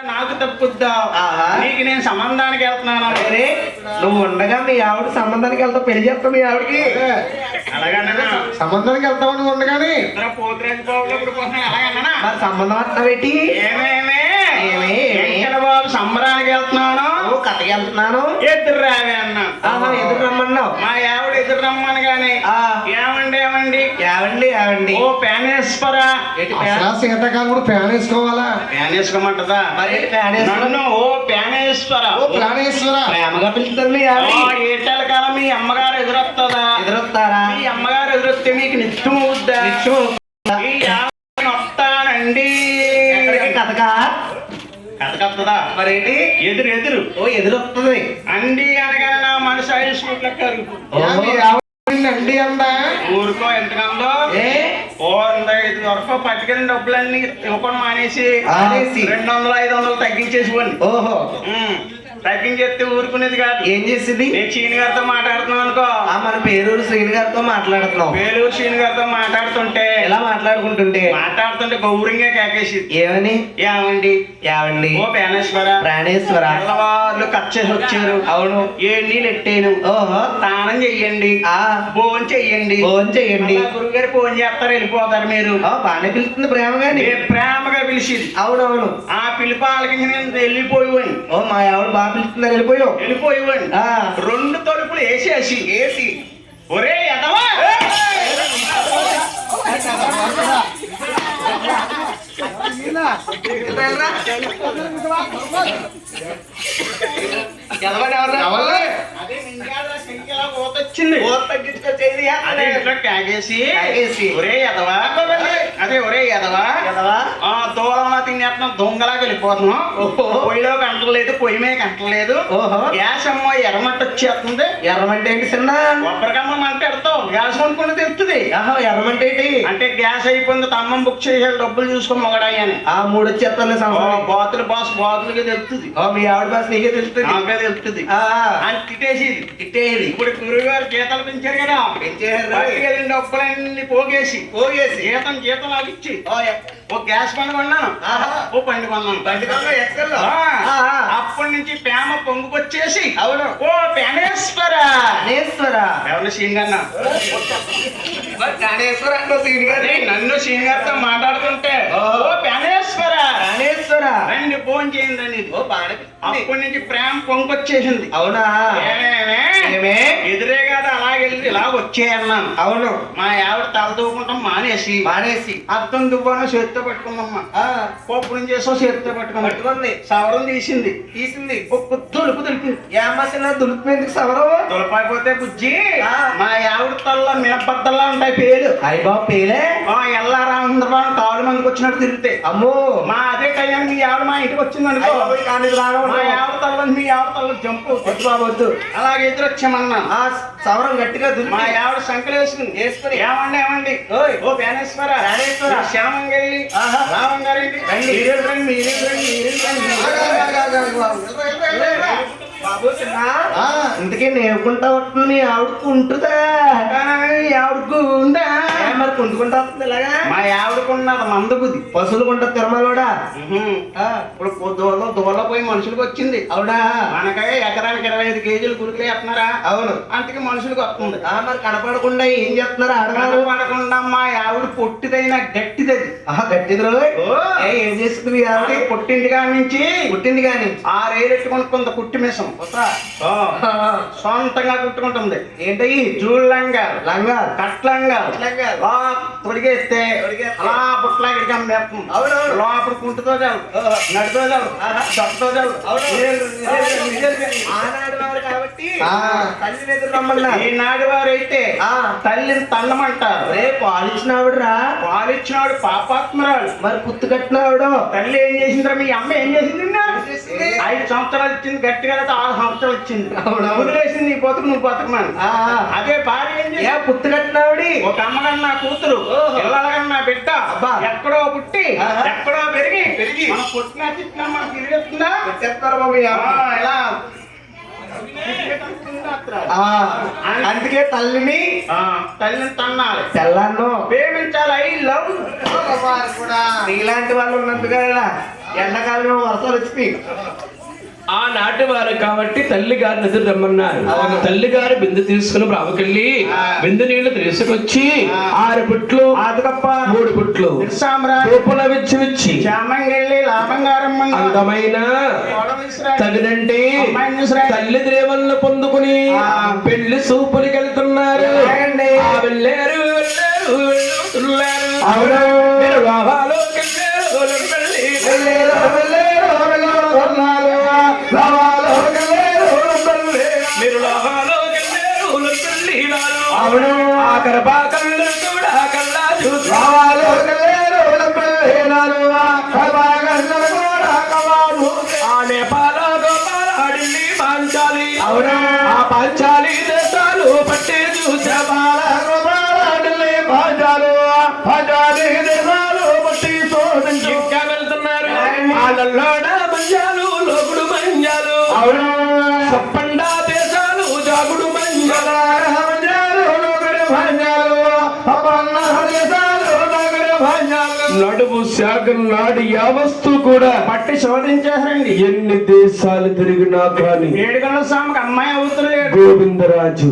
నాకు తప్పుద్దా నీకు నేను సంబంధానికి వెళ్తున్నాను. నువ్వు ఉండగా మీ ఆవిడ సంబంధానికి వెళ్తావు, పెళ్లి చేస్తావు మీ ఆవిడకి. అలాగన్నా సంబంధానికి వెళ్తావు నువ్వు ఉండగానే పోతురాజు బాబులో పడిపోతున్నాను. అలాగన్నా మరి సంబంధం అంటున్నావేటి? బాబు సంబరానికి వెళ్తున్నాను, కథకి వెళ్తున్నాను, ఎదురు రావే అన్నా. ఎదురు రమ్మన్నావు. మా ఆవిడ ఎదురు రమ్మని గాని ఏమండి ఏమండి ఏవండి ఏవండి ఓ ప్యానేశ్వర శీతాకాలం కూడా ఫ్యాన్ వేసుకోవాలా? ప్యాన్ వేసుకోమంటదా? మరి నన్ను ఓ ప్యానేశ్వర ఓ ప్రాణేశ్వర ప్రేమగా పిలుస్తుంది మీ ఆవిడ. ఏటాల కాలం మీ అమ్మగారు ఎదురొస్తుందా? ఎదురొస్తారా? మీ అమ్మగారు ఎదురొస్తే మీకు నిత్యం అవుద్దా? ఈ ఆవిడ వస్తానండి. కథకా కథకత్తదా? మరేంటి? ఎదురు ఎదురు ఓ ఎదురొస్తుంది అండి అనగానే నా మనసు ఐదు స్కూట్ల అండి అందా ఊరుకో ఎంతకందో ఓ 5 వరకు పట్టుకెళ్ళిన డబ్బులన్నీ ఇవ్వకుండా మానేసి 200 500 తగ్గించేసివ్వండి. ఓహో తగ్గించేస్తే ఊరుకునేది కాదు. ఏం చేసింది? నేను చీని గారితో మాట్లాడుతున్నాను అనుకో. మన పేరూరు శ్రీని గారితో మాట్లాడుతున్నావు. పేరూరు శ్రీని గారితో మాట్లాడుతుంటే ఎలా మాట్లాడుకుంటుంటే గౌరవంగా కేకేసి ఏమని? ఏమండి ఏమండి ఓ ప్రాణేశ్వర ప్రాణేశ్వర వాళ్ళు కచ్చేసి వచ్చారు. అవును. ఏ నీళ్ళు ఎట్టాను. ఓహో స్నానం చెయ్యండి, ఫోన్ చెయ్యండి. ఫోన్ చెయ్యండి. గురువు గారు ఫోన్ చేస్తారు, వెళ్ళిపోతారు. మీరు బాగానే పిలుస్తుంది ప్రేమగాని. ప్రేమగా పిలిచింది. అవునవును. ఆ పిలుపు ఆలకించి నేను వెళ్ళిపోయివ్వండి. ఓ మా ఆవిడ బాగా పిలుస్తున్నారు, వెళ్ళిపోయివ్వండి. 2 తలుపులు వేసి ఒరే ఎదవా దొంగలా వెళ్ళిపోతున్నాం. పొయ్యిలో కంటలేదు, పొయ్యి మీద కంటలేదు. గ్యాస్ అమ్మ ఎర్రమట్ట వచ్చేస్తుంది. ఎర్రమంటే ఏంటి చిన్న? కొబ్బరికమ్మ మంట ఎడతావు, గ్యాస్ కొనుక్కుని తెస్తుంది. ఎర్రమంటే ఏంటి అంటే గ్యాస్ అయిపోయింది, తమ్మం బుక్ చేయాలి, డబ్బులు చూసుకో మొగడాయని. 3 వచ్చేస్తాను బాతులకి తెలుస్తుంది. మీ ఆవిడ బాస్ నీకే తెలుస్తుంది, నాకే తెలుస్తుంది అని తిట్టేది. ఇప్పుడు గురువు గారు జీతాలు పెంచారు కదా, పెంచారు. డబ్బులన్నీ పోగేసి జీతం లాగిచ్చి ఓ గ్యాస్ బండి కొన్నాను, ఓ బండి కొన్నాను. అప్పటి నుంచి ప్రేమ పొంగుకొచ్చేసి అవును ఓ ప్యానేశ్వర ఎవరు సీన్ గారు నన్ను సీన్ గారితో మాట్లాడుతుంటే ఓ ప్యానేశ్వర రండి ఫోన్ చేయండి అనేది. అప్పటి నుంచి ప్రేమ పొంగొచ్చేసింది. అవునా? ఎదురే కాదు అలాగెళ్ళి ఇలా వచ్చేయన్నాను. అవును. మా ఆవిడ తల దూకుంటాం మానేసి అర్థం దువ్వాను చేతితో పట్టుకుందమ్మా. పప్పు నుంచి చేసో చేతితో పట్టుకుంది. సవరం తీసింది. దులుపు దులిపింది. ఏమన్నా దులిపి సవరం దులపైపోతే బుజ్జి మా ఆవిడ తల్ల మినపద్దల్లా ఉంటాయి పేలు. అయ్యి బాబు పేలే ఎల్లారా అందరం కాలు మందికి వచ్చినట్టు తిరిగితే అమ్మో మా అదే టైం మీ ఆవిడ మా ఇంటికి వచ్చింది అనుకో, మా ఆవిడ తల్ల మీ ఆవిడ తల్ల జంపు వద్దు బాబు వద్దు అలాగే ఎదురొచ్చామన్నా. సవరం గట్టిగా మా ఆవిడ సంకలు వేసుకుని ఏమండి ఓ ప్యానేశ్వర శ్యామంగా వెళ్ళి రావం గారింటి బాబు చిన్న ఇంతకీ నేర్పుకుంటా వస్తుంది మీ ఆవిడకు ఉంటుందా? ఆవిడకు ఉందా? మరి కుంటుకుంటా వస్తుంది ఇలాగా. మా ఆవిడకున్నది మందబుద్ధి. పశువులు కొంటారు తిరుమలోడా. ఇప్పుడు దూరంలో పోయి మనుషులకు వచ్చింది. అవునా? మనకై ఎకరానికి 25 కేజీలు గురికలు వేస్తున్నారా? అవును. అందుకే మనుషులకు వస్తుంది. మరి కనపడకుండా ఏం చేస్తున్నారు? కనపడకుండా మా ఆవిడ పొట్టిదైనా గట్టిదది. గట్టిది ఏం చేస్తుంది మీ ఆవిడ? పుట్టింటి కాడి నుంచి 6 ఏళ్ళు కొనుక్కుంది కుట్టి మిసం. సొంతంగా కుట్టుకుంటుంది. ఏంటి? జూల్ లంగా కట్లంగా తొడిగేస్తే అలా పుట్లాగిడిగా మేపుతుంది. లోపల కుంటుతో చాలు, నడితో చాలు, దొక్కతో చాలు. ఆనాడు వారు కాబట్టి తల్లిని ఎదురు రమ్మన్నారు. ఈనాడు వారైతే తల్లిని తల్లమంటారు. పాలిచ్చినావిడరా? పాలిచ్చినాడు పాపాత్మరాడు. మరి పుత్తు కట్టినావిడు తల్లి ఏం చేసిందిరా? మీ అమ్మ ఏం చేసింది? 5 సంవత్సరాలు ఇచ్చింది, గట్టిగా 6 సంవత్సరాలు ఇచ్చింది. వదిలేసింది నీ బతుకు నువ్వు బతుకమని. అదే భార్య ఏం చేసి పుత్తు కట్టినావిడి ఒక అమ్మగన్నా కూతురు పిల్లలకన్నా బిడ్డ ఎక్కడో పుట్టి ఎక్కడో పెరిగి మనం పుట్టినా తిట్టినా మనకు తిరిగేస్తుందా? చెప్తారు బాబు ఇలా అందుకే తల్లిని తన్నాలి, తెల్లాను ప్రేమించాలి. ఐ లవ్ కూడా నీలాంటి వాళ్ళు ఉన్నట్టుగా ఎండాకాలంలో వర్షాలు వచ్చి ఆనాటి వారు కాబట్టి తల్లి గారిని ఎదురు రమ్మన్నారు. తల్లి గారు బిందె తీసుకుని బ్రావకెళ్ళి బిందె నీళ్లు తీసుకొచ్చి 6 పుట్లు 3 పుట్లు రూపల విచ్చి చామంగెళ్ళి లాభంగారం అందమైన తగినంటే తల్లి ద్రేవలను పొందుకుని పెళ్లి సూపులకి వెళ్తున్నారు. వెళ్ళారు పాంచాలి దేశాలు పట్టే చూసా ఇంకా వెళ్తున్నారు. వాళ్ళలోడ మంజాలు లోగుడు మంజాలు సప్పండా దేశాలు జాగుడు మంజాలు నడుము శాఖం నాడు యావస్తు కూడా పట్టి శోధించేసరండి. ఎన్ని దేశాలు తిరిగినా కానీ 7 గంటల సాముకి అమ్మాయి అవుతలేదు. గోవిందరాజు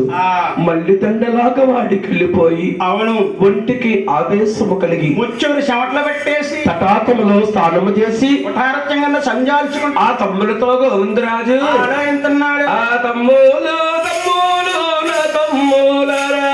మళ్ళీ దండలాగా వాడికి వెళ్ళిపోయి అవును ఒంటికి ఆవేశము కలిగి ముచ్చూరు చెమట్లు పెట్టేసి తటాకములో స్నానము చేసి కుఠారత్యం కింద సంజాల్చుకుంటూ ఆ తమ్ములతో గోవిందరాజు ఆలోచిస్తున్నాడు. ఆ తమ్ములు తమ్ములు నా తమ్ములరా